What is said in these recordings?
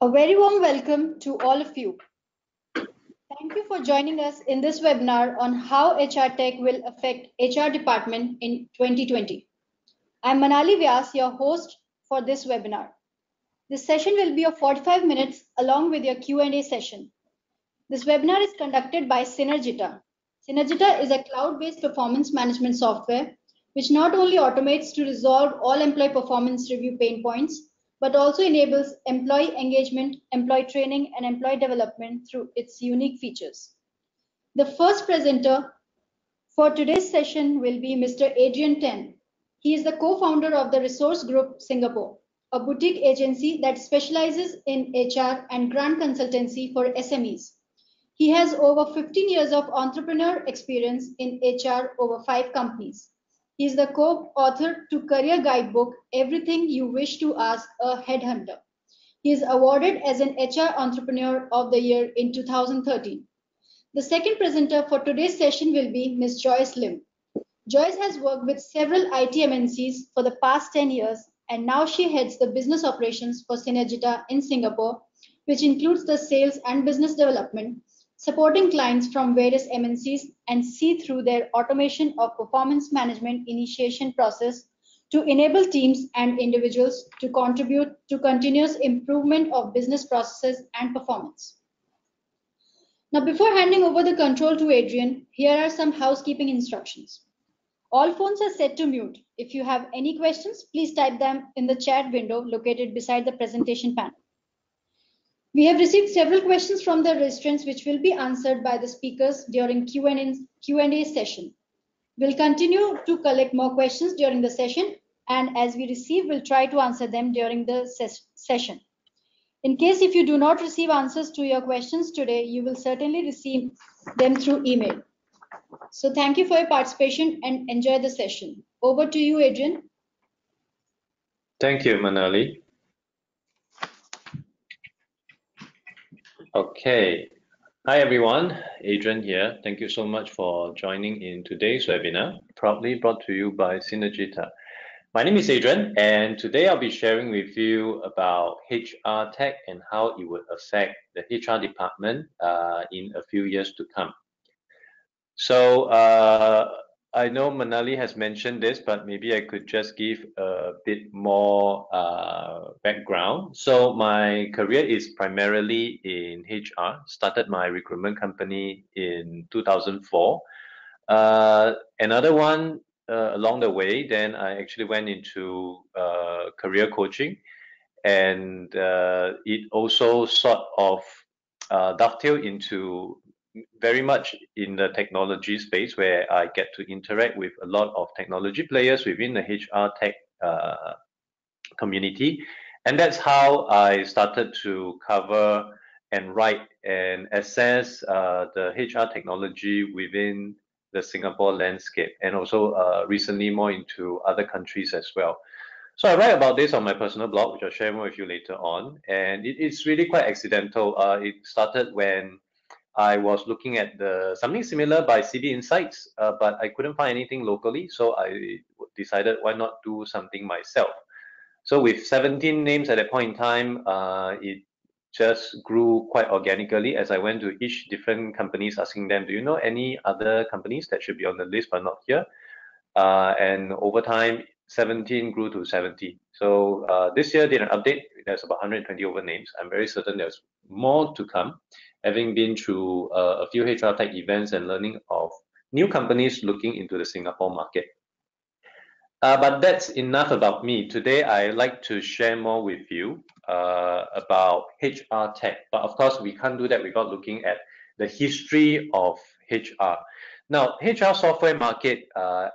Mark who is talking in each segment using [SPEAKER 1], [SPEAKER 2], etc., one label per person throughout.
[SPEAKER 1] A very warm welcome to all of you. Thank you for joining us in this webinar on how HR tech will affect HR department in 2020. I'm Manali Vyas, your host for this webinar. This session will be of 45 minutes along with your Q&A session. This webinar is conducted by Synergita. Synergita is a cloud-based performance management software which not only automates to resolve all employee performance review pain points, but also enables employee engagement, employee training, and employee development through its unique features. The first presenter for today's session will be Mr. Adrian Tan. He is the co-founder of the Resource Group Singapore, a boutique agency that specializes in HR and grant consultancy for SMEs. He has over 15 years of entrepreneur experience in HR over 5 companies. He is the co-author to career guidebook, Everything You Wish to Ask a Headhunter. He is awarded as an HR Entrepreneur of the Year in 2013. The second presenter for today's session will be Ms. Joyce Lim. Joyce has worked with several IT MNCs for the past 10 years, and now she heads the business operations for Synergita in Singapore, which includes the sales and business development, supporting clients from various MNCs and see through their automation of performance management initiation process to enable teams and individuals to contribute to continuous improvement of business processes and performance. Now, before handing over the control to Adrian, here are some housekeeping instructions. All phones are set to mute. If you have any questions, please type them in the chat window located beside the presentation panel. We have received several questions from the registrants which will be answered by the speakers during Q&A session. We'll continue to collect more questions during the session, and as we receive, we'll try to answer them during the session. In case if you do not receive answers to your questions today, you will certainly receive them through email. So thank you for your participation and enjoy the session. Over to you, Adrian.
[SPEAKER 2] Thank you, Manali. Okay. Hi, everyone. Adrian here. Thank you so much for joining in today's webinar, proudly brought to you by Synergita. My name is Adrian, and today I'll be sharing with you about HR tech and how it would affect the HR department in a few years to come. So I know Manali has mentioned this, but maybe I could just give a bit more background. So my career is primarily in HR. Started my recruitment company in 2004. Another one along the way, then I actually went into career coaching, and it also sort of dovetailed into very much in the technology space, where I get to interact with a lot of technology players within the HR tech community. And that's how I started to cover and write and assess the HR technology within the Singapore landscape, and also recently more into other countries as well. So I write about this on my personal blog, which I'll share more with you later on. And it's really quite accidental. It started when I was looking at something similar by CB Insights, but I couldn't find anything locally, so I decided why not do something myself. So with 17 names at that point in time, it just grew quite organically as I went to each different companies asking them, do you know any other companies that should be on the list but not here? And over time, 17 grew to 70. So this year did an update. There's about 120 over names. I'm very certain there's more to come, having been through a few HR tech events and learning of new companies looking into the Singapore market. But that's enough about me. Today, I'd like to share more with you about HR tech. But of course, we can't do that without looking at the history of HR. Now, HR software market,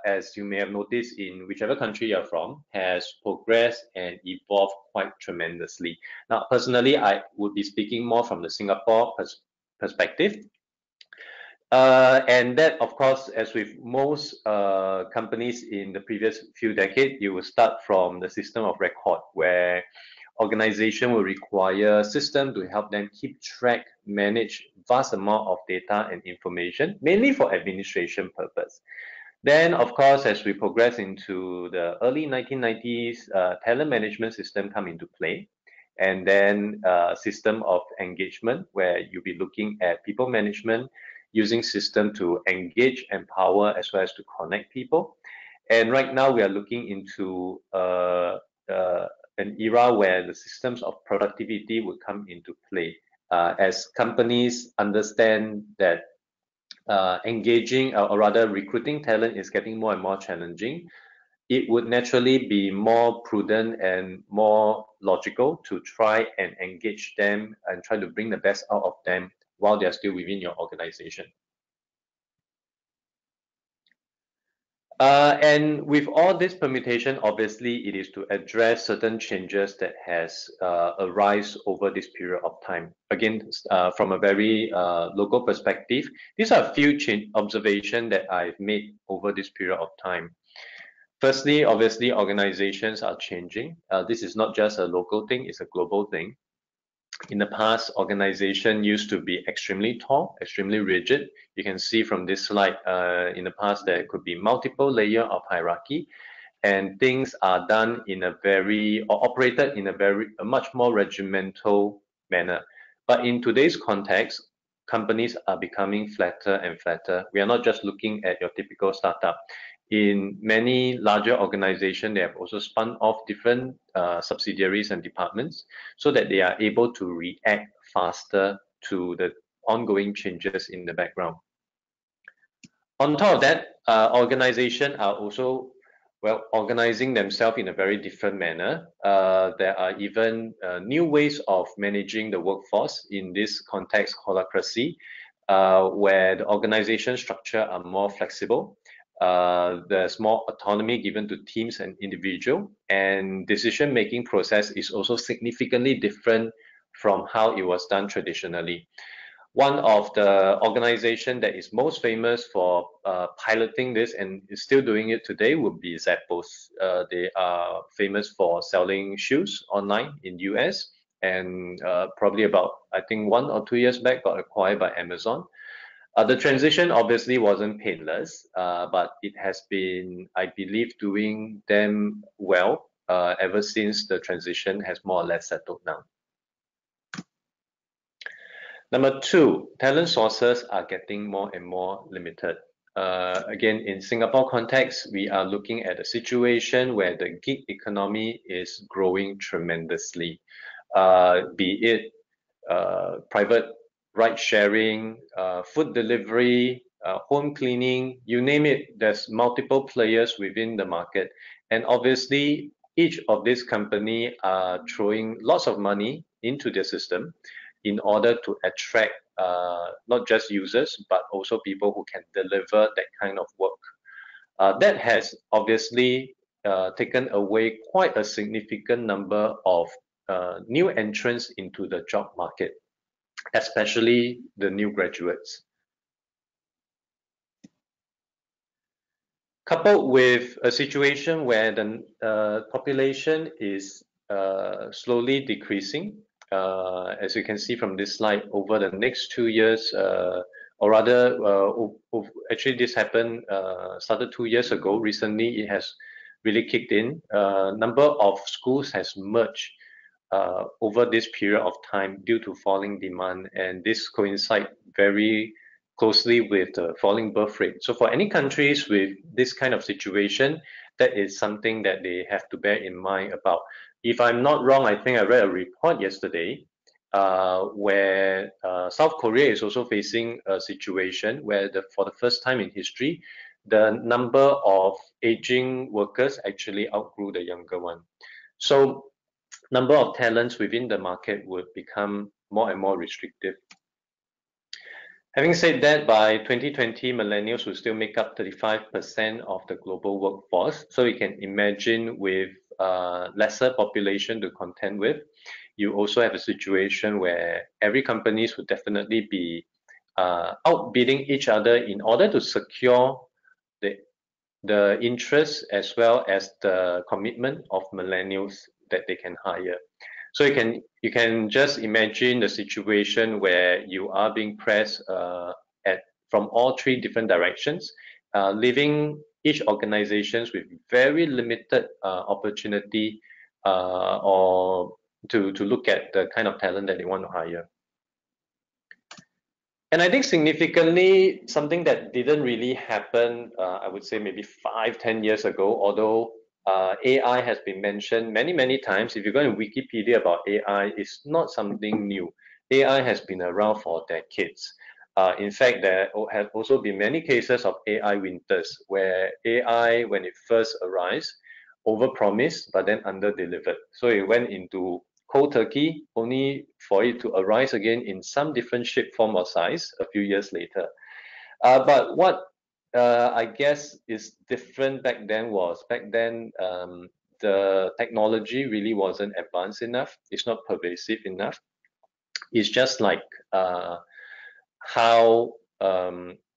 [SPEAKER 2] as you may have noticed in whichever country you're from, has progressed and evolved quite tremendously. Now, personally, I would be speaking more from the Singapore perspective. And that, of course, as with most companies in the previous few decades, you will start from the system of record, where organization will require a system to help them keep track, manage vast amount of data and information, mainly for administration purpose. Then, of course, as we progress into the early 1990s, talent management system come into play. and then system of engagement, where you'll be looking at people management, using system to engage, empower, as well as to connect people. And right now we are looking into an era where the systems of productivity would come into play as companies understand that engaging or rather recruiting talent is getting more and more challenging. It would naturally be more prudent and more logical to try and engage them and try to bring the best out of them while they're still within your organization. And with all this permutation, obviously, it is to address certain changes that has arise over this period of time. Again, from a very local perspective, these are a few observations that I've made over this period of time. Firstly, obviously, organizations are changing. This is not just a local thing, it's a global thing. In the past, organization used to be extremely tall, extremely rigid. You can see from this slide, in the past, there could be multiple layer of hierarchy, and things are done in a very, or operated in a much more regimental manner. But in today's context, companies are becoming flatter and flatter. We are not just looking at your typical startup. In many larger organizations, they have also spun off different subsidiaries and departments so that they are able to react faster to the ongoing changes in the background. On top of that, organizations are also organizing themselves in a very different manner. There are even new ways of managing the workforce in this context, holacracy, where the organization structure are more flexible. There's more autonomy given to teams and individual, and decision-making process is also significantly different from how it was done traditionally. One of the organization that is most famous for piloting this and is still doing it today would be Zappos. They are famous for selling shoes online in US, and probably about, I think 1 or 2 years back, got acquired by Amazon. The transition obviously wasn't painless, but it has been, I believe, doing them well ever since the transition has more or less settled down. Number two, talent sources are getting more and more limited. Again, in Singapore context, we are looking at a situation where the gig economy is growing tremendously, be it private ride sharing, food delivery, home cleaning, you name it, there's multiple players within the market. And obviously, each of these companies are throwing lots of money into the system in order to attract not just users, but also people who can deliver that kind of work. That has obviously taken away quite a significant number of new entrants into the job market, especially the new graduates. Coupled with a situation where the population is slowly decreasing, as you can see from this slide, over the next 2 years, or rather, actually this happened, started 2 years ago. Recently, it has really kicked in. Number of schools has merged over this period of time due to falling demand, and this coincides very closely with the falling birth rate. So for any countries with this kind of situation, that is something that they have to bear in mind about. If I'm not wrong, I think I read a report yesterday where South Korea is also facing a situation where for the first time in history, the number of aging workers actually outgrew the younger one. So number of talents within the market would become more and more restrictive. Having said that, by 2020, millennials will still make up 35% of the global workforce. So you can imagine with lesser population to contend with, you also have a situation where every companies would definitely be outbidding each other in order to secure the interest as well as the commitment of millennials that they can hire. So you can just imagine the situation where you are being pressed from all three different directions, leaving each organizations with very limited opportunity or to look at the kind of talent that they want to hire. And I think significantly, something that didn't really happen, I would say maybe 5-10 years ago, although AI has been mentioned many times. If you go in Wikipedia about AI, it's not something new. AI has been around for decades. In fact, there have also been many cases of AI winters, where AI, when it first arose, overpromised but then under-delivered. So it went into cold turkey, only for it to arise again in some different shape, form, or size a few years later. But what I guess is different back then was the technology really wasn't advanced enough. It's not pervasive enough. It's just like how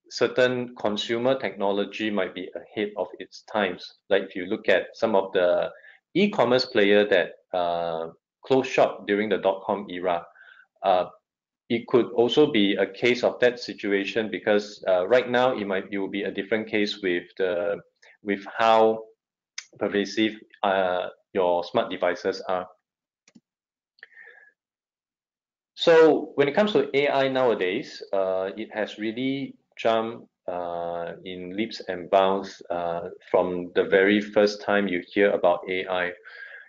[SPEAKER 2] certain consumer technology might be ahead of its times. Like if you look at some of the e-commerce player that closed shop during the dot-com era, it could also be a case of that situation, because right now it will be a different case with how pervasive your smart devices are. So when it comes to AI nowadays, it has really jumped in leaps and bounds from the very first time you hear about AI.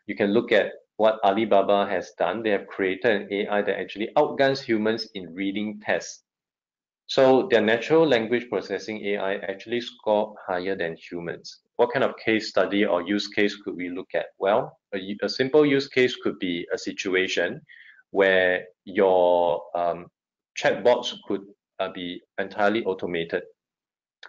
[SPEAKER 2] You can look at what Alibaba has done. They have created an AI that actually outguns humans in reading tests. So their natural language processing AI actually score higher than humans. What kind of case study or use case could we look at? Well, a simple use case could be a situation where your chatbots could be entirely automated.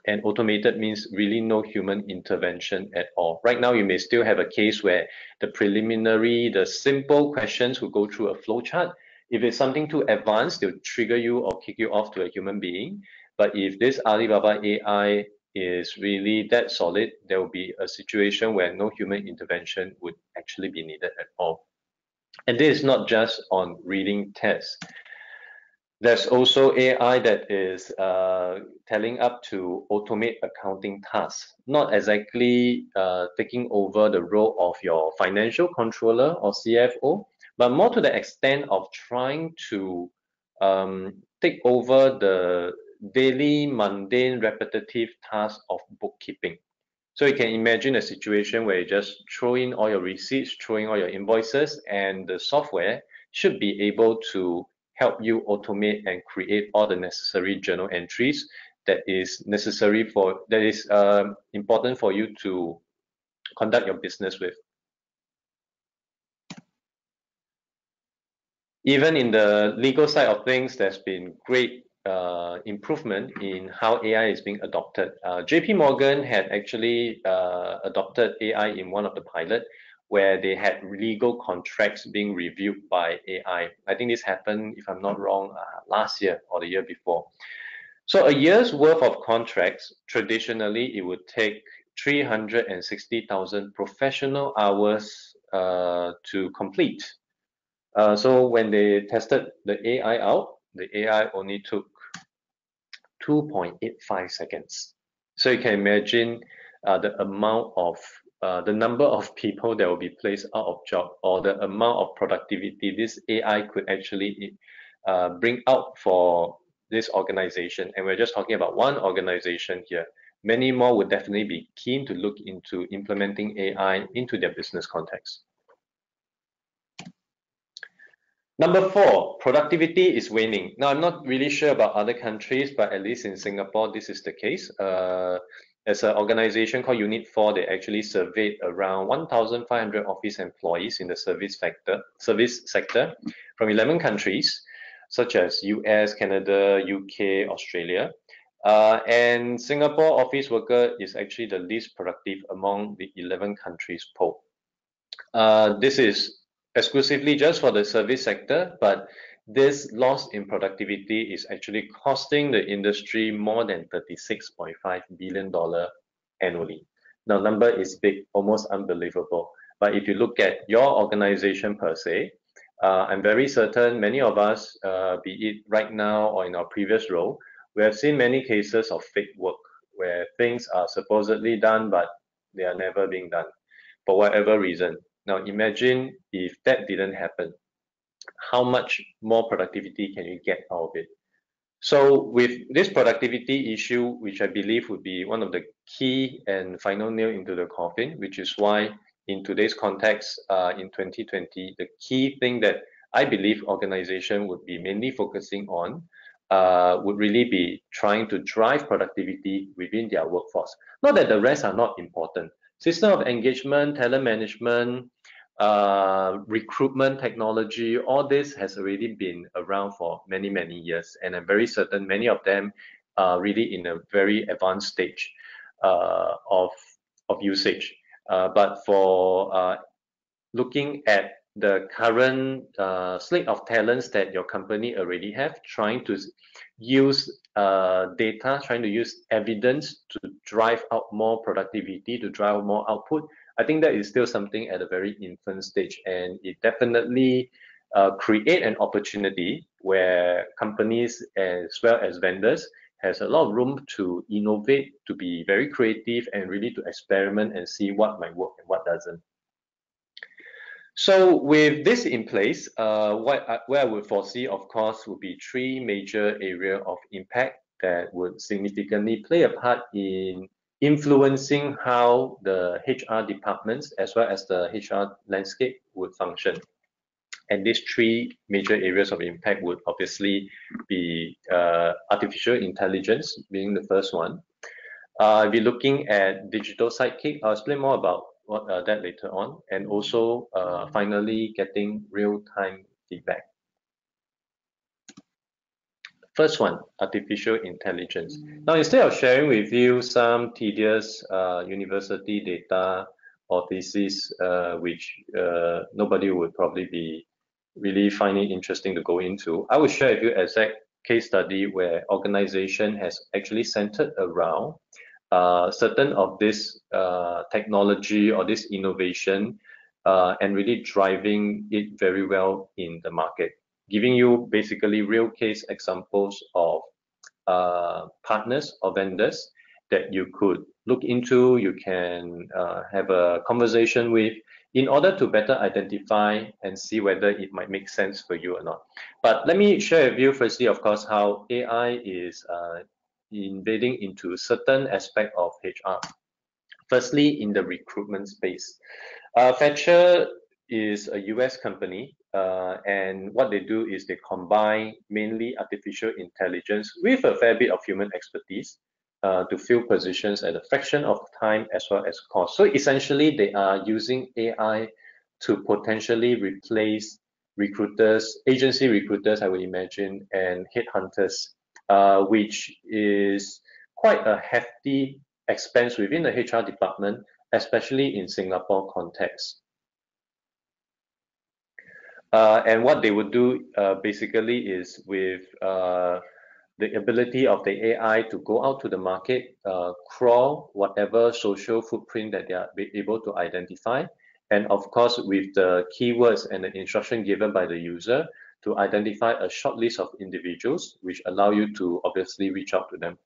[SPEAKER 2] And automated means really no human intervention at all. Right now, you may still have a case where the simple questions will go through a flowchart. If it's something too advanced, they'll trigger you or kick you off to a human being. But if this Alibaba AI is really that solid, there will be a situation where no human intervention would actually be needed at all. And this is not just on reading tests. There's also AI that is telling up to automate accounting tasks, not exactly taking over the role of your financial controller or CFO, but more to the extent of trying to take over the daily, mundane, repetitive task of bookkeeping. So you can imagine a situation where you just throw in all your receipts, throw in all your invoices, and the software should be able to help you automate and create all the necessary journal entries that is important for you to conduct your business with. Even in the legal side of things, there's been great improvement in how AI is being adopted. JP Morgan had actually adopted AI in one of the pilot, where they had legal contracts being reviewed by AI. I think this happened, if I'm not wrong, last year or the year before. So a year's worth of contracts, traditionally, it would take 360,000 professional hours to complete. So when they tested the AI out, the AI only took 2.85 seconds. So you can imagine the number of people that will be placed out of job, or the amount of productivity this AI could actually bring out for this organization. And we're just talking about one organization here. Many more would definitely be keen to look into implementing AI into their business context. Number 4, productivity is waning. Now, I'm not really sure about other countries, but at least in Singapore, this is the case. There's an organization called Unit 4. They actually surveyed around 1,500 office employees in the service sector from 11 countries, such as US, Canada, UK, Australia. And Singapore office worker is actually the least productive among the 11 countries polled. This is exclusively just for the service sector, but this loss in productivity is actually costing the industry more than $36.5 billion annually. Now, number is big, almost unbelievable. But if you look at your organization per se, I'm very certain many of us, be it right now or in our previous role, we have seen many cases of fake work where things are supposedly done, but they are never being done for whatever reason. Now imagine if that didn't happen, how much more productivity can you get out of it? So with this productivity issue, which I believe would be one of the key and final nail into the coffin, which is why in today's context, in 2020, the key thing that I believe organization would be mainly focusing on would really be trying to drive productivity within their workforce. Not that the rest are not important. System of engagement, talent management, recruitment technology, all this has already been around for many, many years. And I'm very certain many of them are really in a very advanced stage of usage. But for looking at the current slate of talents that your company already have, trying to use data, trying to use evidence to drive out more productivity, to drive more output, I think that is still something at a very infant stage, and it definitely create an opportunity where companies as well as vendors has a lot of room to innovate, to be very creative, and really to experiment and see what might work and what doesn't. So with this in place, where I would foresee, of course, would be three major areas of impact that would significantly play a part in influencing how the HR departments as well as the HR landscape would function. And these three major areas of impact would obviously be artificial intelligence being the first one. I'll be looking at digital sidekick. I'll explain more about that later on, and also finally getting real-time feedback. First one, artificial intelligence. Now, instead of sharing with you some tedious university data or thesis, which nobody would probably be really finding interesting to go into, I will share with you an exact case study where organization has actually centered around certain of this technology or this innovation and really driving it very well in the market, giving you basically real case examples of partners or vendors that you could look into, you can have a conversation with in order to better identify and see whether it might make sense for you or not. But let me share with you firstly, of course, how AI is invading into certain aspect of HR. Firstly, in the recruitment space. Fetcher is a US company, and what they do is they combine mainly artificial intelligence with a fair bit of human expertise to fill positions at a fraction of time as well as cost. So essentially, they are using AI to potentially replace recruiters, agency recruiters, I would imagine, and headhunters, which is quite a hefty expense within the HR department, especially in Singapore context. And what they would do basically is with the ability of the AI to go out to the market, crawl whatever social footprint that they are able to identify, and of course with the keywords and the instruction given by the user to identify a short list of individuals, which allow you to obviously reach out to them.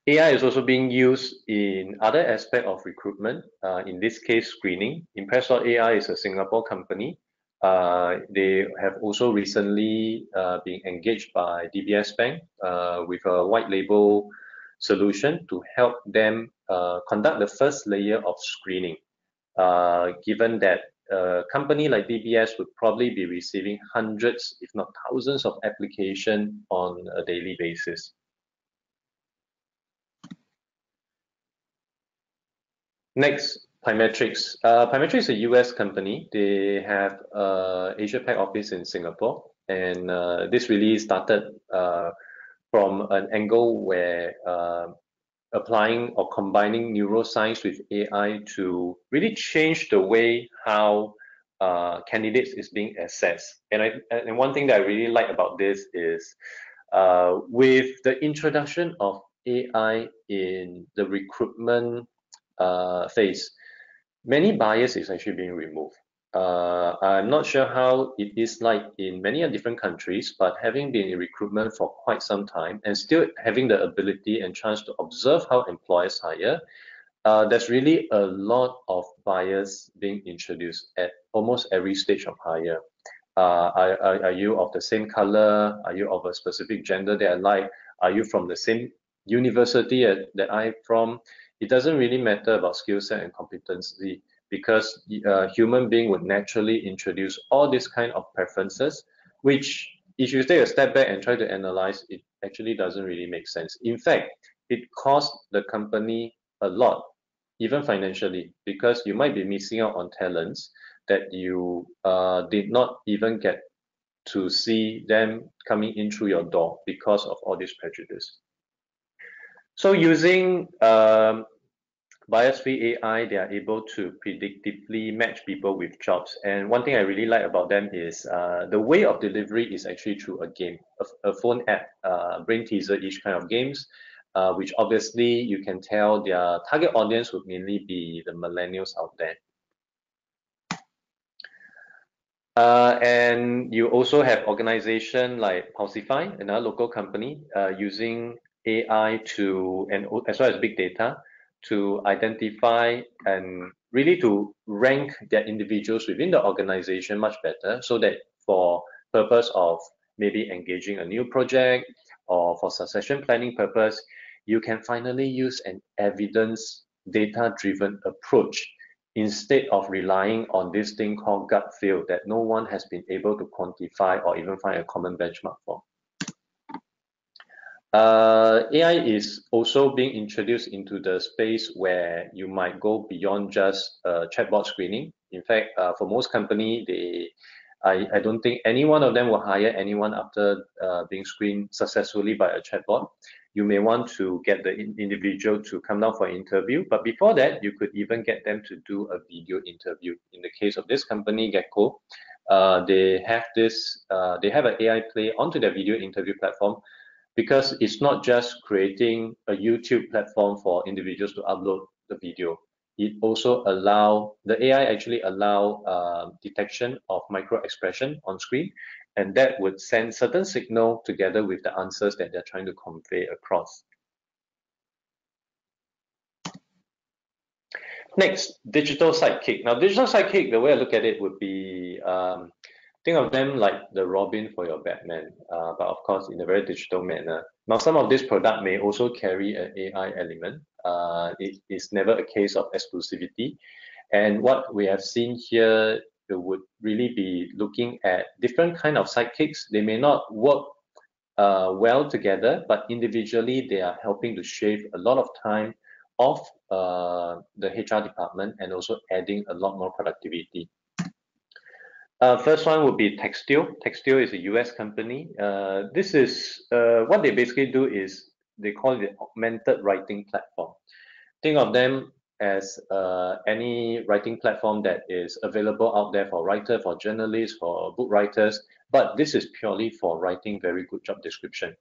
[SPEAKER 2] AI is also being used in other aspects of recruitment, in this case, screening. Impress.ai is a Singapore company. They have also recently been engaged by DBS Bank with a white label solution to help them conduct the first layer of screening, given that a company like DBS would probably be receiving hundreds, if not thousands of applications on a daily basis. Next, Pymetrics. Pymetrics is a US company. They have Asia Pac office in Singapore, and this really started from an angle where applying or combining neuroscience with AI to really change the way how candidates is being assessed. And one thing that I really like about this is with the introduction of AI in the recruitment phase, many bias is actually being removed. I'm not sure how it is like in many different countries, but having been in recruitment for quite some time and still having the ability and chance to observe how employers hire, there's really a lot of bias being introduced at almost every stage of hire. Are you of the same color? Are you of a specific gender that I like? Are you from the same university that I'm from? It doesn't really matter about skill set and competency, because human being would naturally introduce all these kind of preferences, which if you take a step back and try to analyze, it actually doesn't really make sense. In fact, it costs the company a lot, even financially, because you might be missing out on talents that you did not even get to see them coming in through your door because of all this prejudice. So using bias-free AI, they are able to predictively match people with jobs. And one thing I really like about them is the way of delivery is actually through a game, a phone app, brain teaser-ish kind of games, which obviously you can tell their target audience would mainly be the millennials out there. And you also have organization like Pulsify, another local company, using AI and as well as big data to identify and really to rank their individuals within the organization much better, so that for purpose of maybe engaging a new project or for succession planning purpose, you can finally use an evidence data-driven approach instead of relying on this thing called gut feel that no one has been able to quantify or even find a common benchmark for. AI is also being introduced into the space where you might go beyond just chatbot screening. In fact, for most companies, I don't think any one of them will hire anyone after being screened successfully by a chatbot. You may want to get the individual to come down for an interview, but before that, you could even get them to do a video interview. In the case of this company, Gecko, they have an AI play onto their video interview platform, because it's not just creating a YouTube platform for individuals to upload the video. It also the AI actually allow detection of micro expression on screen, and that would send certain signal together with the answers that they're trying to convey across. Next, digital sidekick. Now, digital sidekick, the way I look at it would be, think of them like the Robin for your Batman, but of course in a very digital manner. Now, some of this product may also carry an AI element. It is never a case of exclusivity. And what we have seen here, it would really be looking at different kind of sidekicks. They may not work well together, but individually they are helping to shave a lot of time off the HR department and also adding a lot more productivity. First one would be Textio. Textio is a US company. This is what they basically do is they call it the augmented writing platform. Think of them as any writing platform that is available out there for writers, for journalists, for book writers, but this is purely for writing very good job description.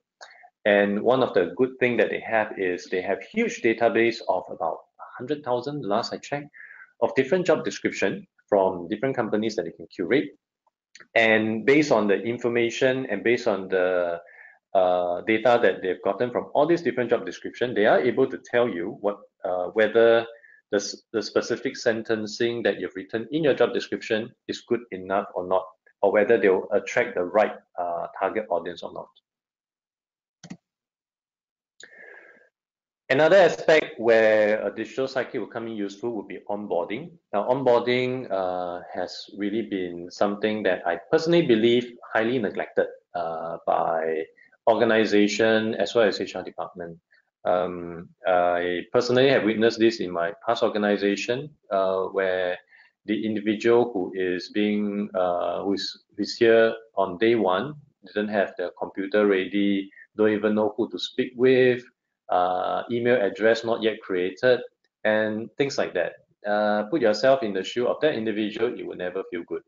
[SPEAKER 2] And one of the good things that they have is they have huge database of about 100,000, last I checked, of different job description from different companies that they can curate. And based on the information and based on the data that they've gotten from all these different job descriptions, they are able to tell you whether the specific sentencing that you've written in your job description is good enough or not, or whether they'll attract the right target audience or not. Another aspect where a digital sidekick will come in useful would be onboarding. Now, onboarding has really been something that I personally believe highly neglected by organization as well as HR department. I personally have witnessed this in my past organization where the individual who is who's here on day one didn't have their computer ready, don't even know who to speak with, email address not yet created, and things like that. Put yourself in the shoe of that individual, you will never feel good.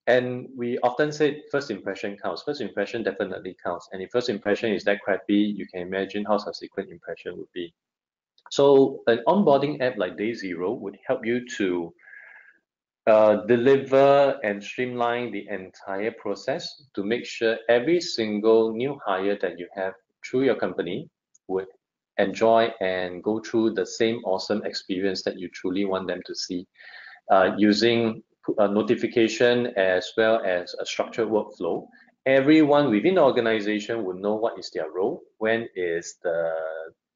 [SPEAKER 2] And we often say first impression counts. First impression definitely counts. And if first impression is that crappy, you can imagine how subsequent impression would be. So an onboarding app like Day Zero would help you to deliver and streamline the entire process to make sure every single new hire that you have through your company would enjoy and go through the same awesome experience that you truly want them to see, using a notification as well as a structured workflow. Everyone within the organization will know what is their role, when is the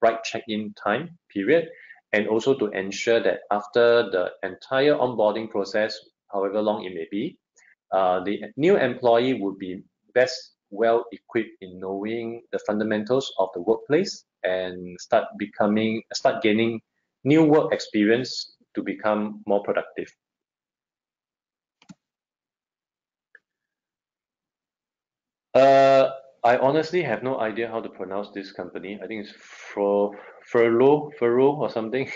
[SPEAKER 2] right check-in time period, and also to ensure that after the entire onboarding process, however long it may be, the new employee would be best well equipped in knowing the fundamentals of the workplace and start gaining new work experience to become more productive. I honestly have no idea how to pronounce this company. I think it's Furlough or something.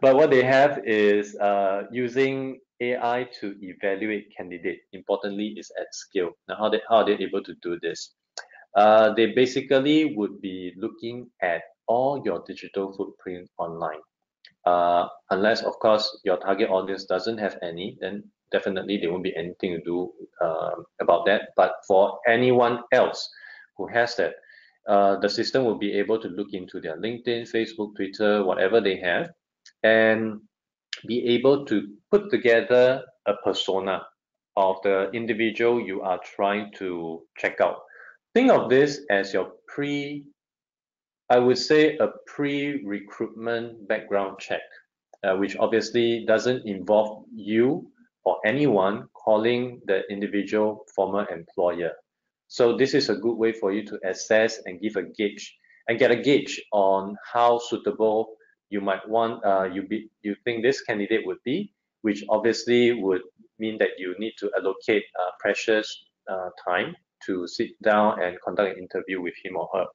[SPEAKER 2] But what they have is using AI to evaluate candidate. Importantly, is at scale. Now, how are they able to do this? They basically would be looking at all your digital footprint online. Unless, of course, your target audience doesn't have any, then definitely there won't be anything to do about that. But for anyone else who has that, the system will be able to look into their LinkedIn, Facebook, Twitter, whatever they have, and be able to put together a persona of the individual you are trying to check out. Think of this as your I would say a pre-recruitment background check, which obviously doesn't involve you or anyone calling the individual former employer. So this is a good way for you to assess and give a gauge and get a gauge on how suitable you might want you think this candidate would be, which obviously would mean that you need to allocate precious time to sit down and conduct an interview with him or her.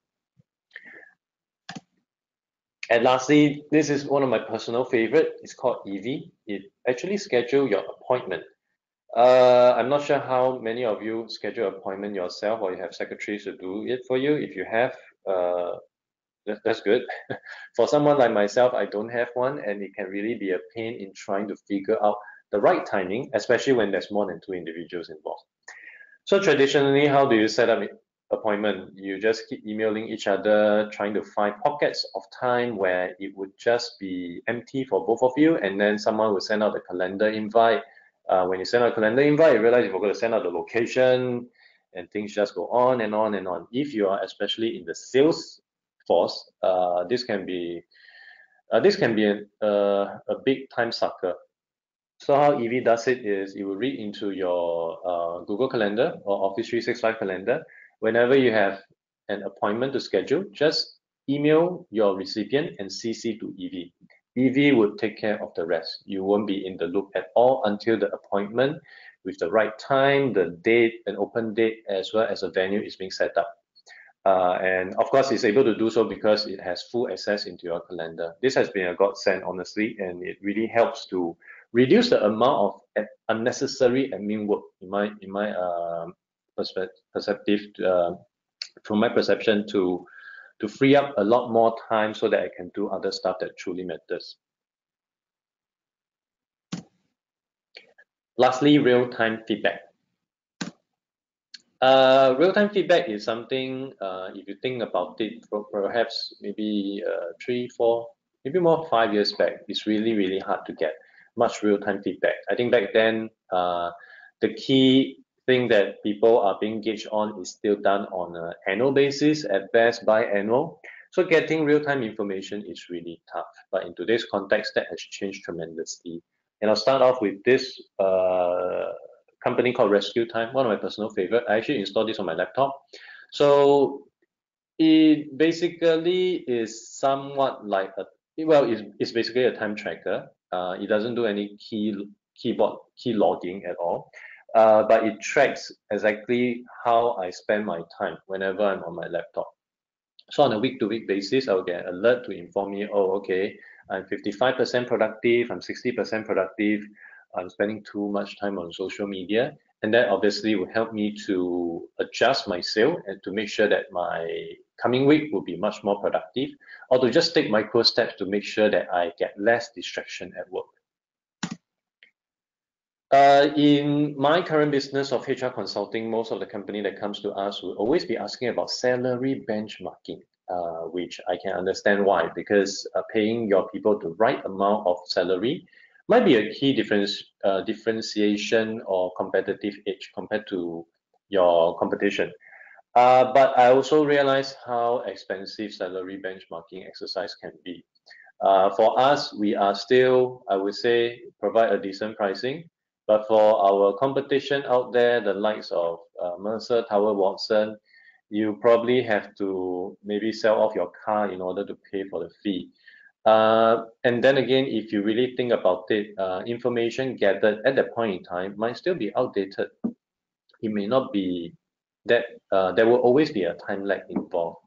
[SPEAKER 2] And lastly, this is one of my personal favorite. It's called EV. It actually schedule your appointment. I'm not sure how many of you schedule appointment yourself or you have secretaries to do it for you. If you have, that's good. For someone like myself, I don't have one, and it can really be a pain in trying to figure out the right timing, especially when there's more than two individuals involved. So traditionally, how do you set up appointment? You just keep emailing each other, trying to find pockets of time where it would just be empty for both of you, and then someone will send out a calendar invite. When you send out a calendar invite, you realize you forgot to send out the location, and things just go on and on and on. If you are especially in the sales force, this can be a big time sucker. So how EV does it is it will read into your Google Calendar or Office 365 calendar. Whenever you have an appointment to schedule, just email your recipient and CC to EV. EV would take care of the rest. You won't be in the loop at all until the appointment with the right time, the date, an open date, as well as a venue is being set up. And of course, it's able to do so because it has full access into your calendar. This has been a godsend, honestly, and it really helps to reduce the amount of unnecessary admin work in my perspective, from my perception, to free up a lot more time so that I can do other stuff that truly matters. Lastly, real-time feedback. Real-time feedback is something, if you think about it, perhaps maybe 3, 4, maybe more 5 years back, it's really, really hard to get much real-time feedback. I think back then, the key thing that people are being gauged on is still done on an annual basis, at best biannual. So getting real-time information is really tough. But in today's context, that has changed tremendously. And I'll start off with this company called Rescue Time, one of my personal favorite. I actually installed this on my laptop. So it basically is somewhat like it's basically a time tracker. It doesn't do any key logging at all, but it tracks exactly how I spend my time whenever I'm on my laptop. So on a week-to-week basis, I'll get an alert to inform me, oh, okay, I'm 55% productive, I'm 60% productive, I'm spending too much time on social media. And that obviously will help me to adjust my sail and to make sure that my coming week will be much more productive, or to just take micro steps to make sure that I get less distraction at work. In my current business of HR consulting, most of the company that comes to us will always be asking about salary benchmarking. which I can understand why, because paying your people the right amount of salary might be a key differentiation or competitive edge compared to your competition. But I also realize how expensive salary benchmarking exercise can be. For us, we are still, I would say, provide a decent pricing. But for our competition out there, the likes of Mercer, Tower, Watson, you probably have to maybe sell off your car in order to pay for the fee. And then again, if you really think about it, information gathered at that point in time might still be outdated. It may not be that, there will always be a time lag involved.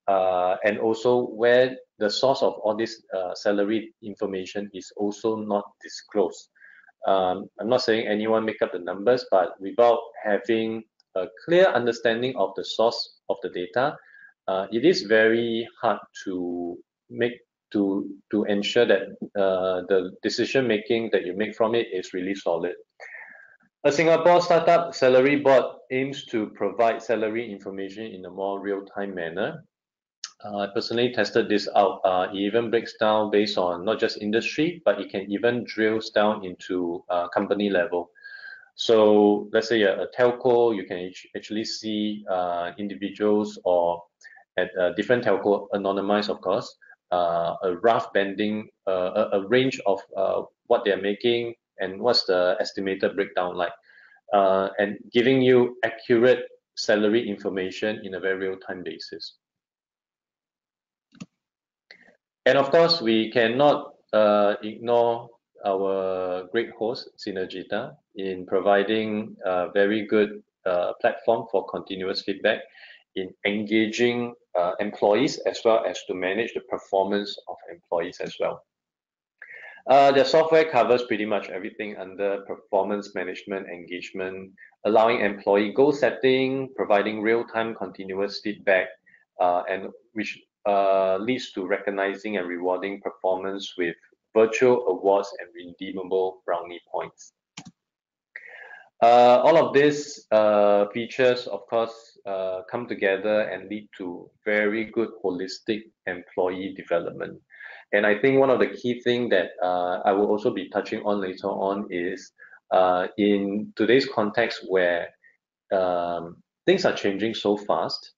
[SPEAKER 2] And also where the source of all this salary information is also not disclosed. I'm not saying anyone make up the numbers, but without having a clear understanding of the source of the data, it is very hard to make to ensure that the decision making that you make from it is really solid. A Singapore startup salary board aims to provide salary information in a more real-time manner. I personally tested this out. It even breaks down based on not just industry, but it can even drills down into company level. So let's say a telco, you can actually see individuals or at a different telco, anonymized of course, a rough banding, a range of what they're making and what's the estimated breakdown like, and giving you accurate salary information in a very real-time basis. And of course, we cannot ignore our great host, Synergita, in providing a very good platform for continuous feedback in engaging employees as well as to manage the performance of employees as well. The software covers pretty much everything under performance management, engagement, allowing employee goal setting, providing real-time continuous feedback, and which leads to recognizing and rewarding performance with virtual awards and redeemable brownie points. All of these features, of course, come together and lead to very good holistic employee development. And I think one of the key things that I will also be touching on later on is in today's context where things are changing so fast,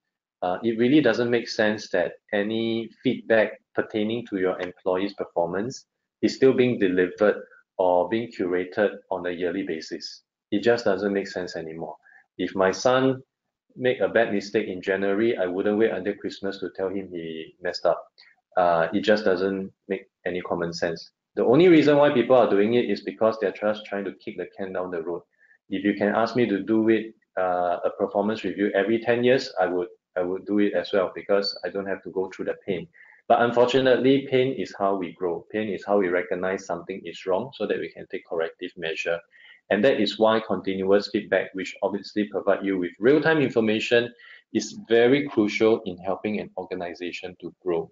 [SPEAKER 2] it really doesn't make sense that any feedback pertaining to your employees' performance is still being delivered or being curated on a yearly basis. It just doesn't make sense anymore. If my son make a bad mistake in January, I wouldn't wait until Christmas to tell him he messed up. It just doesn't make any common sense. The only reason why people are doing it is because they're just trying to kick the can down the road. If you can ask me to do it, a performance review every 10 years, I would do it as well because I don't have to go through the pain. But unfortunately, pain is how we grow. Pain is how we recognize something is wrong so that we can take corrective measure. And that is why continuous feedback, which obviously provide you with real-time information, is very crucial in helping an organization to grow.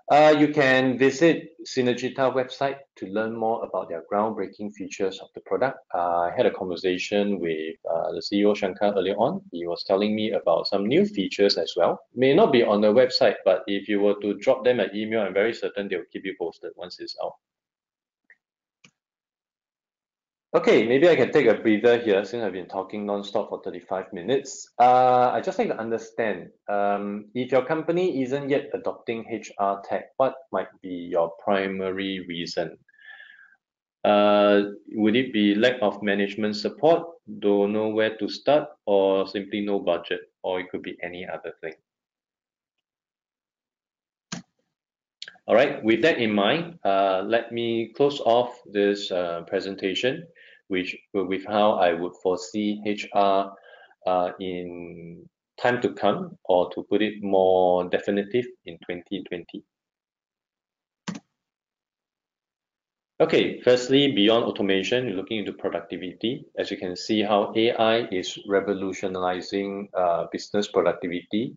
[SPEAKER 2] You can visit Synergita website to learn more about their groundbreaking features of the product. I had a conversation with the CEO Shankar earlier on. He was telling me about some new features as well. May not be on the website, but if you were to drop them an email, I'm very certain they'll keep you posted once it's out. Okay, maybe I can take a breather here since I've been talking non-stop for 35 minutes. I just like to understand, if your company isn't yet adopting HR tech, what might be your primary reason? Would it be lack of management support, don't know where to start, or simply no budget, or it could be any other thing? All right, with that in mind, let me close off this presentation with how I would foresee HR in time to come, or to put it more definitive, in 2020. Okay, firstly, beyond automation, you're looking into productivity. As you can see how AI is revolutionizing business productivity.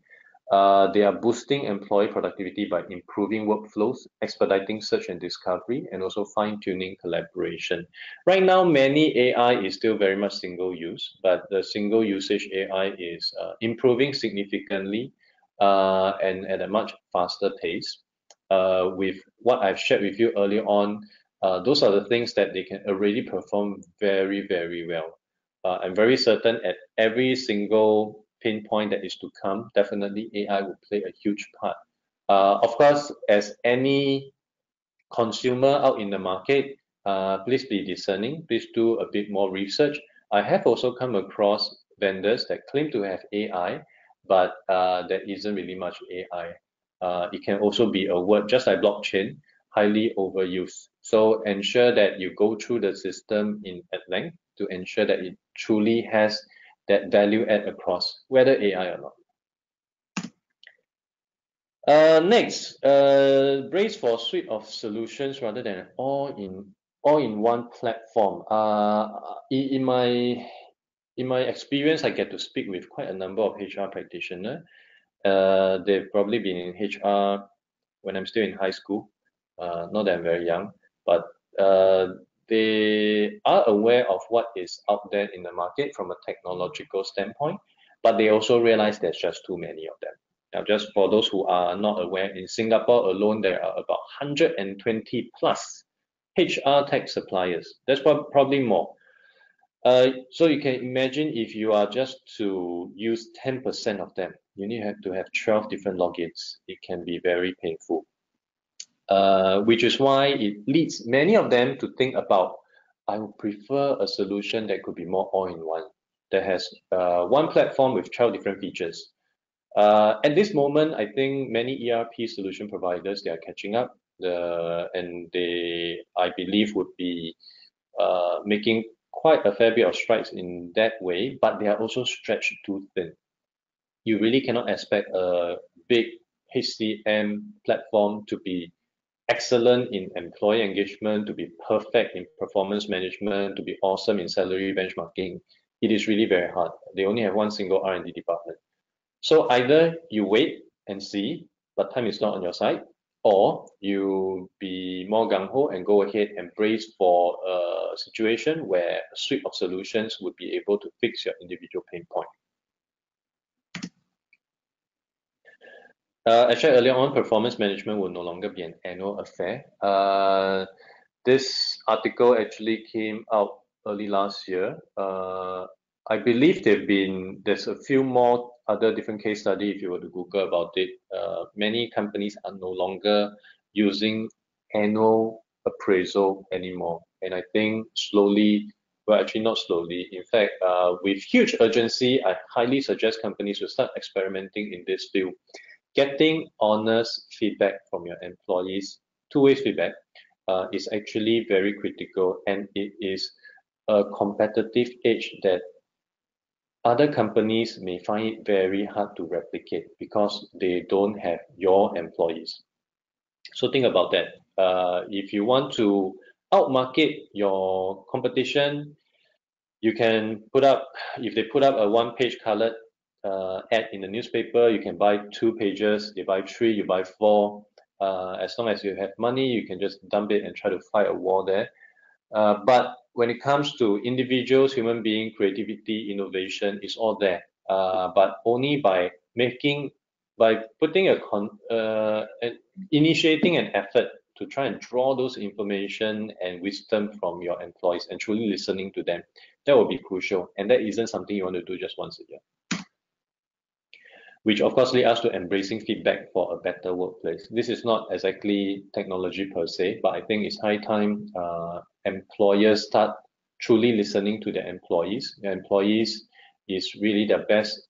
[SPEAKER 2] They are boosting employee productivity by improving workflows, expediting search and discovery, and also fine-tuning collaboration. Right now, many AI is still very much single use, but the single usage AI is improving significantly and at a much faster pace. With what I've shared with you earlier on, those are the things that they can already perform very, very well. I'm very certain at every single pinpoint that is to come, definitely AI will play a huge part. Of course, as any consumer out in the market, please be discerning. Please do a bit more research. I have also come across vendors that claim to have AI, but there isn't really much AI. It can also be a word, just like blockchain, highly overused. So ensure that you go through the system at length to ensure that it truly has that value add across, whether AI or not. Next, brace for a suite of solutions rather than all-in-one platform. In my experience, I get to speak with quite a number of HR practitioners. They've probably been in HR when I'm still in high school. Not that I'm very young, but they are aware of what is out there in the market from a technological standpoint, but they also realize there's just too many of them. Now, just for those who are not aware, in Singapore alone, there are about 120 plus HR tech suppliers. That's probably more. So you can imagine if you are just to use 10% of them, you need to have 12 different logins. It can be very painful. Which is why it leads many of them to think about, I would prefer a solution that could be more all-in-one, that has one platform with 12 different features. At this moment, I think many ERP solution providers, they are catching up, and they, I believe, would be making quite a fair bit of strides in that way, but they are also stretched too thin. You really cannot expect a big HCM platform to be excellent in employee engagement, to be perfect in performance management, to be awesome in salary benchmarking. It is really very hard. They only have one single R&D department. So either you wait and see, but time is not on your side, or you be more gung-ho and go ahead and brace for a situation where a suite of solutions would be able to fix your individual pain point. I shared earlier on, performance management will no longer be an annual affair. This article actually came out early last year. I believe there's a few more other different case study if you were to Google about it. Many companies are no longer using annual appraisal anymore. And I think slowly, well, actually not slowly, in fact, with huge urgency, I highly suggest companies to start experimenting in this field. Getting honest feedback from your employees, two-way feedback, is actually very critical, and it is a competitive edge that other companies may find it very hard to replicate because they don't have your employees. So think about that. If you want to outmarket your competition, you can put up, if they put up a one-page colored ad in the newspaper, you can buy 2 pages, they buy 3, you buy 4. As long as you have money, you can just dump it and try to fight a war there. But when it comes to individuals, human being, creativity, innovation, it's all there. But only by putting initiating an effort to try and draw those information and wisdom from your employees and truly listening to them, that will be crucial. And that isn't something you want to do just once a year. Which of course leads us to embracing feedback for a better workplace. This is not exactly technology per se, but I think it's high time employers start truly listening to their employees. Their employees is really the best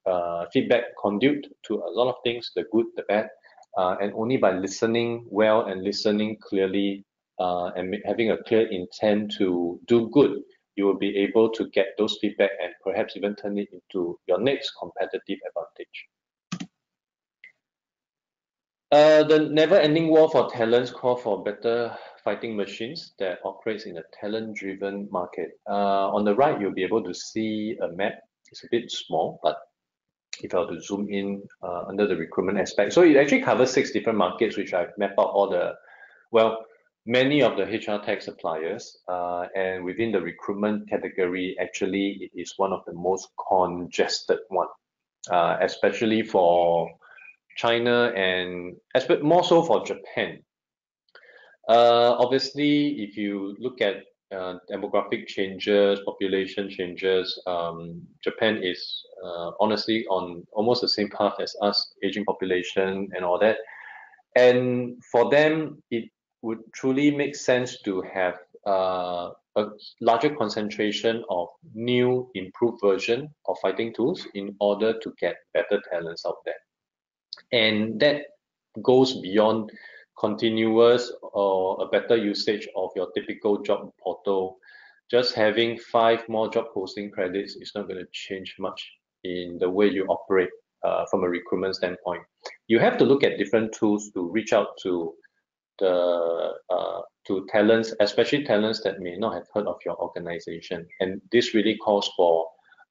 [SPEAKER 2] feedback conduit to a lot of things, the good, the bad, and only by listening well and listening clearly and having a clear intent to do good, you will be able to get those feedback and perhaps even turn it into your next competitive advantage. The never-ending war for talents call for better fighting machines that operates in a talent-driven market. On the right, you'll be able to see a map. It's a bit small, but if I were to zoom in under the recruitment aspect, so it actually covers 6 different markets, which I've mapped out all the, well, many of the HR tech suppliers, and within the recruitment category, actually, it is one of the most congested one, especially for China and more so for Japan. Obviously, if you look at demographic changes, population changes, Japan is honestly on almost the same path as us, aging population and all that. And for them, it would truly make sense to have a larger concentration of new, improved version of fighting tools in order to get better talents out there. And that goes beyond continuous or a better usage of your typical job portal. Just having 5 more job posting credits is not going to change much in the way you operate from a recruitment standpoint. You have to look at different tools to reach out to talents, especially talents that may not have heard of your organization. And this really calls for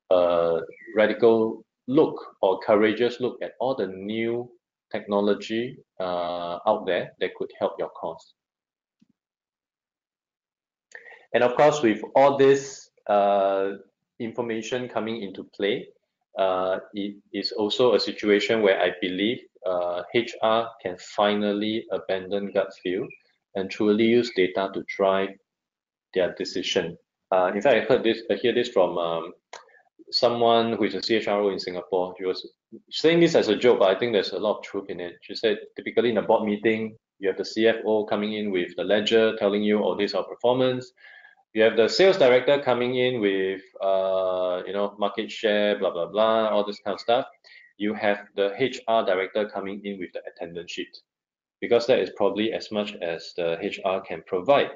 [SPEAKER 2] a radical look or courageous look at all the new technology out there that could help your cause. And of course, with all this information coming into play, it is also a situation where I believe HR can finally abandon gut feel and truly use data to drive their decision. In fact, I hear this from someone who is a CHRO in Singapore. She was saying this as a joke, but I think there's a lot of truth in it. She said, typically in a board meeting, you have the CFO coming in with the ledger telling you, oh, this is our performance. You have the sales director coming in with, market share, blah, blah, blah, all this kind of stuff. You have the HR director coming in with the attendance sheet, because that is probably as much as the HR can provide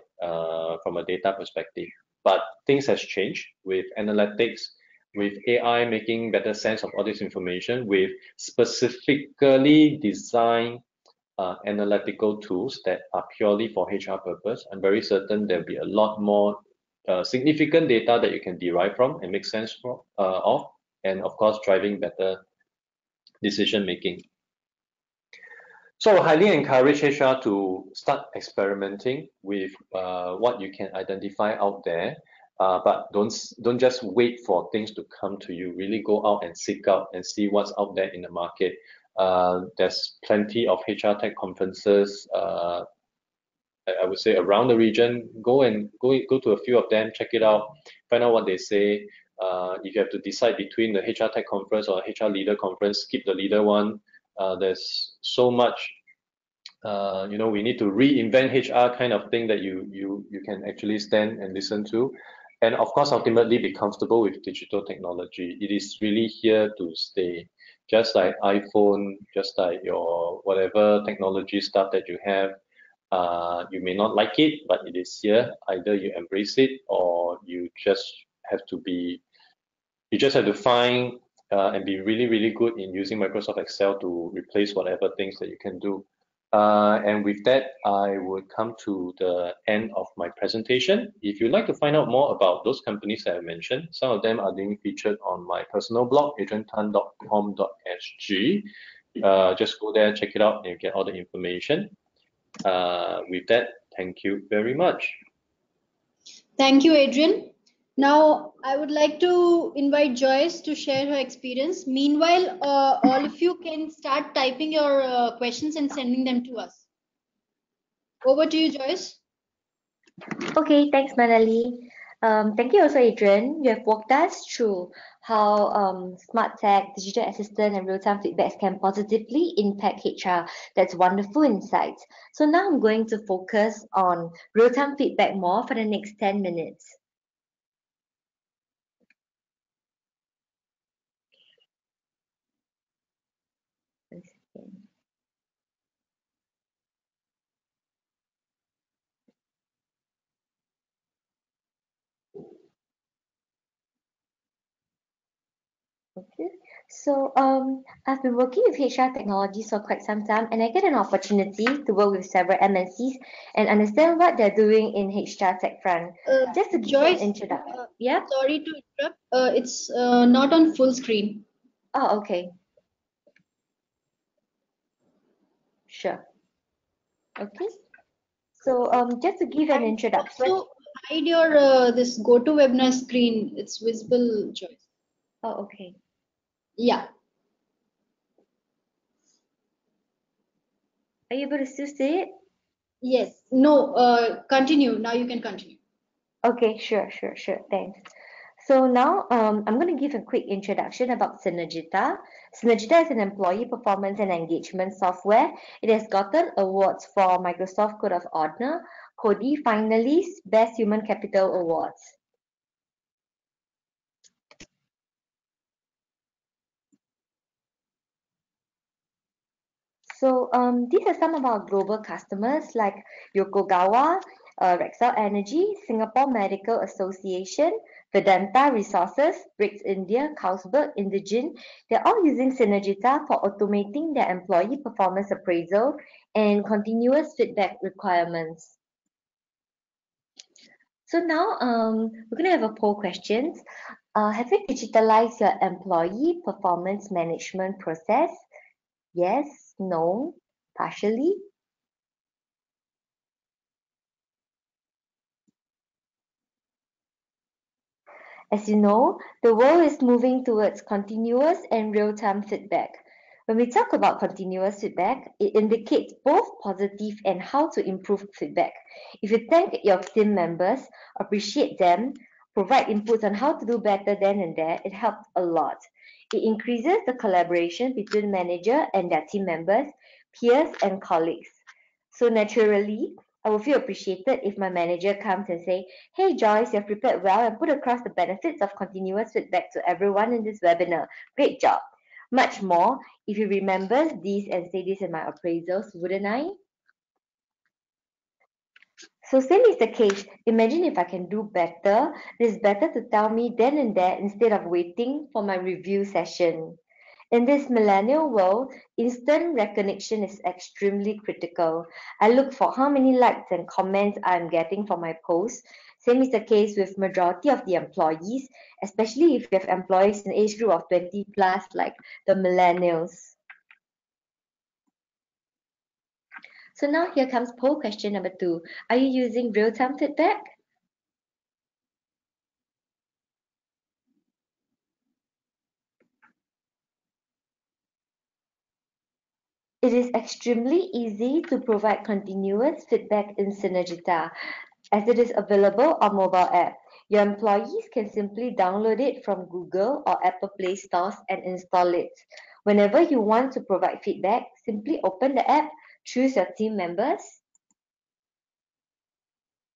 [SPEAKER 2] from a data perspective. But things has changed with analytics, with AI making better sense of all this information, with specifically designed analytical tools that are purely for HR purpose. I'm very certain there'll be a lot more significant data that you can derive from and make sense of, and of course, driving better decision making. So I highly encourage HR to start experimenting with what you can identify out there, but don't just wait for things to come to you. Really go out and seek out and see what's out there in the market. There's plenty of HR tech conferences, I would say, around the region. Go to a few of them, check it out, find out what they say. If you have to decide between the HR tech conference or HR leader conference, skip the leader one. There's so much, we need to reinvent HR kind of thing that you can actually stand and listen to. And of course, ultimately be comfortable with digital technology. It is really here to stay. Just like iPhone, just like your whatever technology stuff that you have, you may not like it, but it is here. Either you embrace it or you just have to find and be really, really good in using Microsoft Excel to replace whatever things that you can do. And with that, I would come to the end of my presentation. If you'd like to find out more about those companies that I mentioned, some of them are being featured on my personal blog, adriantan.com.sg. Just go there, check it out, and you get all the information. With that, thank you very much.
[SPEAKER 1] Thank you, Adrian. Now, I would like to invite Joyce to share her experience. Meanwhile, all of you can start typing your questions and sending them to us. Over to you, Joyce.
[SPEAKER 3] Okay, thanks, Manali. Thank you also, Adrian. You have walked us through how smart tech, digital assistant, and real-time feedbacks can positively impact HR. That's wonderful insights. So now I'm going to focus on real-time feedback more for the next 10 minutes. Okay, so I've been working with HR technologies for quite some time, and I get an opportunity to work with several MNCs and understand what they're doing in HR tech front. Just to give
[SPEAKER 1] Joyce,
[SPEAKER 3] you an introduction. Yeah.
[SPEAKER 1] Sorry to interrupt. It's not on full screen.
[SPEAKER 3] Oh, okay. Sure. Okay. So just to give an introduction.
[SPEAKER 1] Also hide your this GoToWebinar screen. It's visible, Joyce.
[SPEAKER 3] Oh, okay.
[SPEAKER 1] Yeah.
[SPEAKER 3] Are you able to still see it?
[SPEAKER 1] Yes. No, continue. Now you can continue.
[SPEAKER 3] Okay, sure. Thanks. So now I'm going to give a quick introduction about Synergita. Synergita is an employee performance and engagement software. It has gotten awards for Microsoft Code of Honor, Cody finalists, Best Human Capital Awards. So these are some of our global customers like Yokogawa, Rexel Energy, Singapore Medical Association, Vedanta Resources, Briggs India, Carlsberg, Indigene. They're all using Synergita for automating their employee performance appraisal and continuous feedback requirements. So now we're going to have a poll questions. Have you digitalized your employee performance management process? Yes, no, partially. As you know, the world is moving towards continuous and real-time feedback. When we talk about continuous feedback, it indicates both positive and how to improve feedback. If you thank your team members, appreciate them, provide inputs on how to do better then and there, it helps a lot. It increases the collaboration between manager and their team members, peers, and colleagues. So naturally, I will feel appreciated if my manager comes and say, "Hey Joyce, you've prepared well and put across the benefits of continuous feedback to everyone in this webinar. Great job." Much more, if you remember this and say this in my appraisals, wouldn't I? So same is the case. Imagine if I can do better. It is better to tell me then and there instead of waiting for my review session. In this millennial world, instant recognition is extremely critical. I look for how many likes and comments I'm getting for my posts. Same is the case with majority of the employees, especially if you have employees in age group of 20 plus like the millennials. So now here comes poll question number 2. Are you using real-time feedback? It is extremely easy to provide continuous feedback in Synergita as it is available on mobile app. Your employees can simply download it from Google or Apple Play stores and install it. Whenever you want to provide feedback, simply open the app, choose your team members,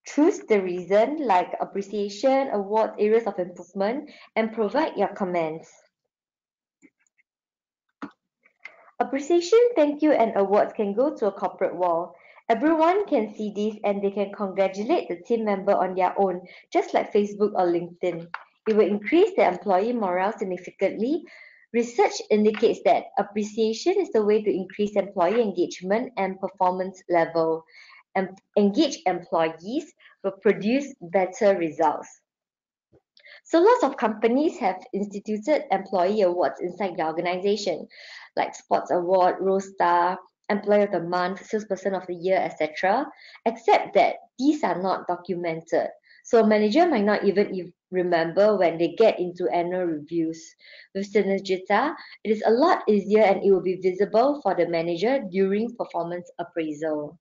[SPEAKER 3] choose the reason like appreciation, awards, areas of improvement, and provide your comments. Appreciation, thank you, and awards can go to a corporate wall. Everyone can see this and they can congratulate the team member on their own, just like Facebook or LinkedIn. It will increase the employee morale significantly. Research indicates that appreciation is the way to increase employee engagement and performance level. Engaged employees will produce better results. So lots of companies have instituted employee awards inside the organization, like Sports Award, Rose Star, Employee of the Month, Salesperson of the Year, etc. Except that these are not documented. So a manager might not even remember when they get into annual reviews. With Synergita, it is a lot easier and it will be visible for the manager during performance appraisal.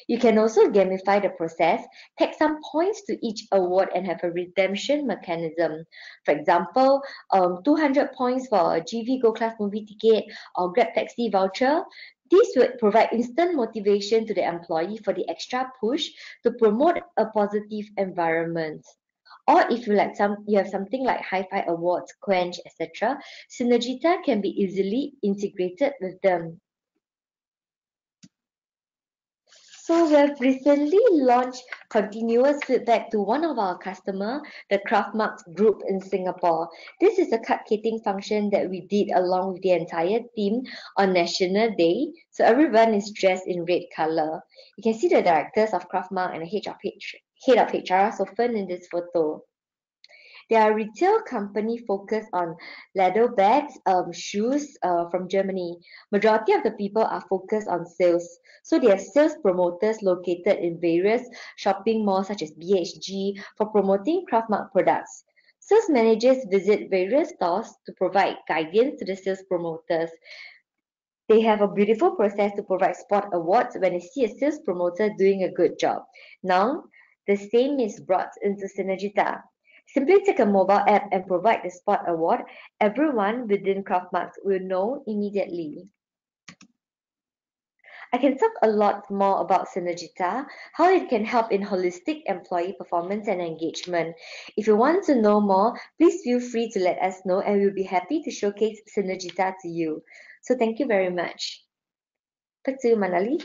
[SPEAKER 3] You can also gamify the process, take some points to each award and have a redemption mechanism. For example, 200 points for a GV Go Class movie ticket or Grab Taxi voucher. This would provide instant motivation to the employee for the extra push to promote a positive environment. Or if you have something like Hi-Fi Awards, Quench, etc., Synergita can be easily integrated with them. So we have recently launched continuous feedback to one of our customer, the Craftmarks Group in Singapore. This is a cupcaking function that we did along with the entire team on National Day. So everyone is dressed in red color. You can see the directors of Craftmark and the head of HR Sofen in this photo. They are a retail company focused on leather bags, shoes from Germany. Majority of the people are focused on sales. So they have sales promoters located in various shopping malls such as BHG for promoting Craftmark products. Sales managers visit various stores to provide guidance to the sales promoters. They have a beautiful process to provide spot awards when they see a sales promoter doing a good job. Now, the same is brought into Synergita. Simply take a mobile app and provide the spot award. Everyone within Craftmarks will know immediately. I can talk a lot more about Synergita, how it can help in holistic employee performance and engagement. If you want to know more, please feel free to let us know and we'll be happy to showcase Synergita to you. So thank you very much. Back to you, Manali.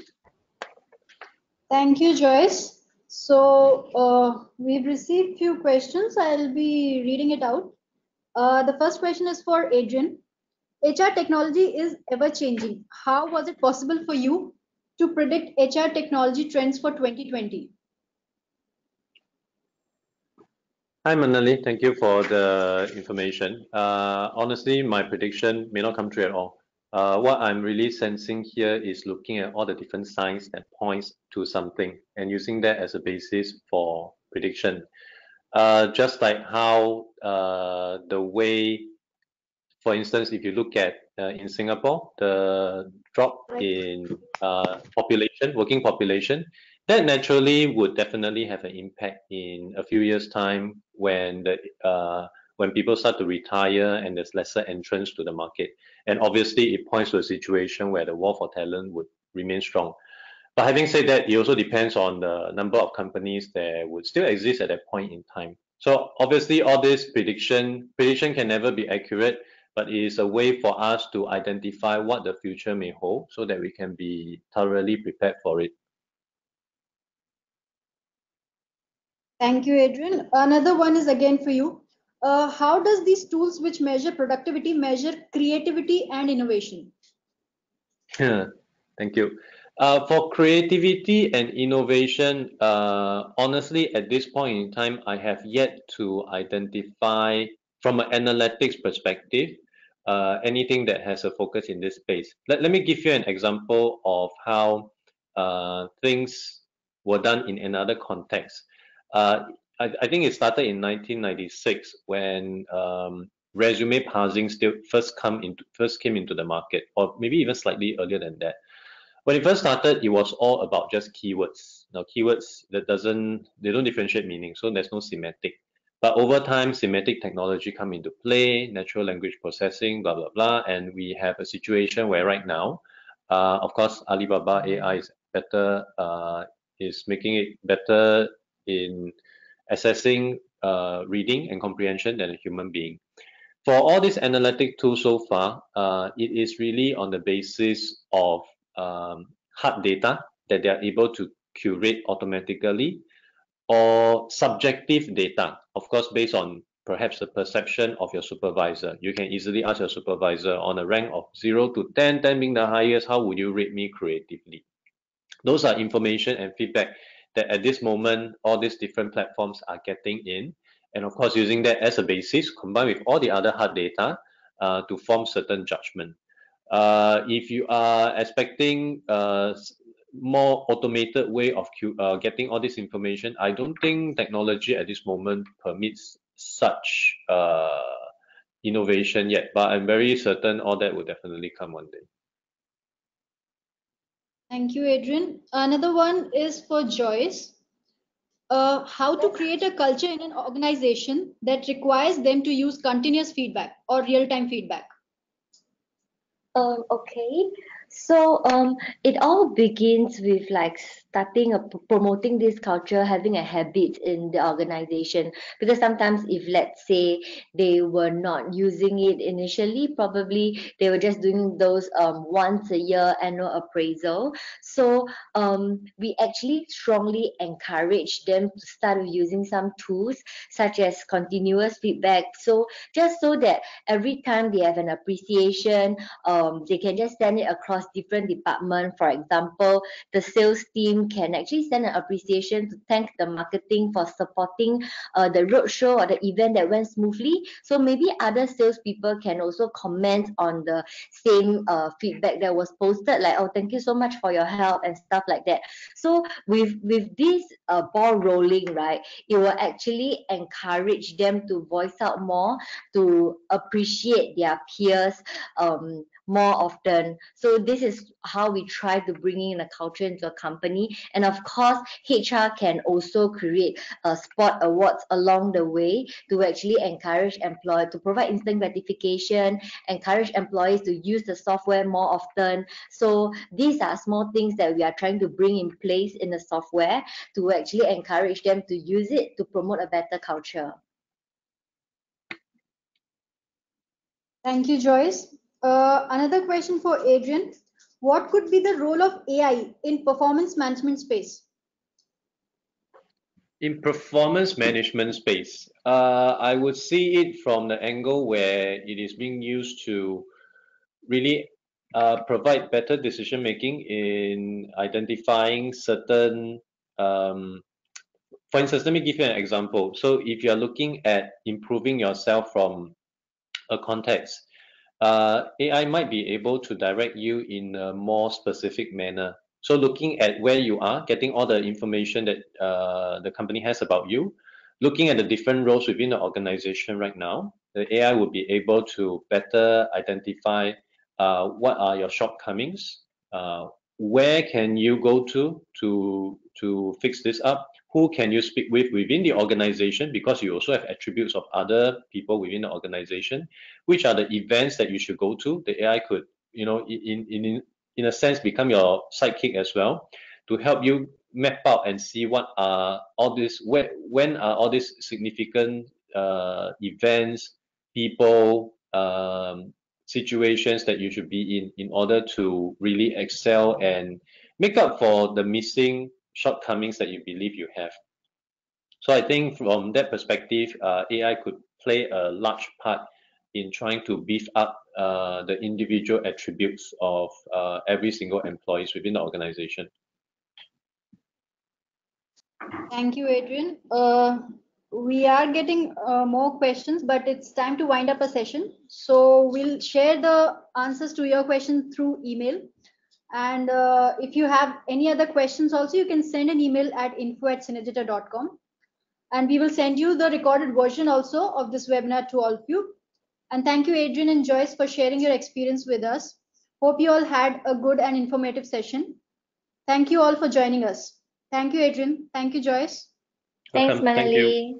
[SPEAKER 1] Thank you, Joyce. So we've received few questions. I'll be reading it out. The first question is for Adrian. HR technology is ever changing. How was it possible for you to predict HR technology trends for 2020?
[SPEAKER 2] Hi, Manali. Thank you for the information. Honestly, my prediction may not come true at all. What I'm really sensing here is looking at all the different signs that points to something and using that as a basis for prediction. Just like how the way, for instance, if you look at in Singapore, the drop in population, working population, that naturally would definitely have an impact in a few years' time when people start to retire and there's lesser entrance to the market. And obviously, it points to a situation where the war for talent would remain strong. But having said that, it also depends on the number of companies that would still exist at that point in time. So obviously, all this prediction can never be accurate, but it is a way for us to identify what the future may hold so that we can be thoroughly prepared for it.
[SPEAKER 1] Thank you, Adrian. Another one is again for you. How does these tools which measure productivity measure creativity and innovation?
[SPEAKER 2] Thank you. For creativity and innovation, honestly, at this point in time, I have yet to identify from an analytics perspective anything that has a focus in this space. Let me give you an example of how things were done in another context. Uh, I think it started in 1996 when resume parsing still first came into the market, or maybe even slightly earlier than that. When it first started, it was all about just keywords. Now, keywords they don't differentiate meaning, so there's no semantic. But over time, semantic technology come into play, natural language processing, blah blah blah, and we have a situation where right now, of course, Alibaba AI is making it better in assessing reading and comprehension than a human being. For all these analytic tools so far, it is really on the basis of hard data that they are able to curate automatically or subjective data, of course, based on perhaps the perception of your supervisor. You can easily ask your supervisor on a rank of 0 to 10, 10 being the highest, how would you rate me creatively? Those are information and feedback that at this moment, all these different platforms are getting in. And of course, using that as a basis, combined with all the other hard data to form certain judgment. If you are expecting more automated way of getting all this information, I don't think technology at this moment permits such innovation yet, but I'm very certain all that will definitely come one day.
[SPEAKER 1] Thank you, Adrian. Another one is for Joyce. How to create a culture in an organization that requires them to use continuous feedback or real-time feedback.
[SPEAKER 3] Okay. So it all begins with like starting promoting this culture, having a habit in the organization. Because sometimes if let's say they were not using it initially, probably they were just doing those once a year annual appraisal. So we actually strongly encourage them to start using some tools such as continuous feedback. So just so that every time they have an appreciation, they can just send it across different departments. For example, the sales team can actually send an appreciation to thank the marketing for supporting the roadshow or the event that went smoothly. So maybe other salespeople can also comment on the same feedback that was posted, like, oh, thank you so much for your help and stuff like that. So with this ball rolling, right, it will actually encourage them to voice out more, to appreciate their peers more often. So this is how we try to bring in a culture into a company. And of course, HR can also create spot awards along the way to actually encourage employees to provide instant gratification, encourage employees to use the software more often. So these are small things that we are trying to bring in place in the software to actually encourage them to use it to promote a better culture.
[SPEAKER 1] Thank you, Joyce. Another question for Adrian. What could be the role of AI in performance management space?
[SPEAKER 2] In performance management space, I would see it from the angle where it is being used to really provide better decision making in identifying certain for instance, let me give you an example. So if you're looking at improving yourself from a context, AI might be able to direct you in a more specific manner. So looking at where you are, getting all the information that the company has about you, looking at the different roles within the organization right now, the AI will be able to better identify what are your shortcomings, where can you go to fix this up, who can you speak with within the organization, because you also have attributes of other people within the organization, which are the events that you should go to. The AI could, in a sense, become your sidekick as well, to help you map out and see what are all these, when are all these significant events, people, situations that you should be in order to really excel and make up for the missing shortcomings that you believe you have. So I think from that perspective, AI could play a large part in trying to beef up the individual attributes of every single employees within the organization.
[SPEAKER 1] Thank you, Adrian. We are getting more questions, but it's time to wind up a session. So we'll share the answers to your questions through email. And if you have any other questions also, you can send an email at info@synergita.com. And we will send you the recorded version also of this webinar to all of you. And thank you, Adrian and Joyce, for sharing your experience with us. Hope you all had a good and informative session. Thank you all for joining us. Thank you, Adrian. Thank you, Joyce.
[SPEAKER 3] Thanks,
[SPEAKER 2] Welcome. Thank you.
[SPEAKER 3] Manali.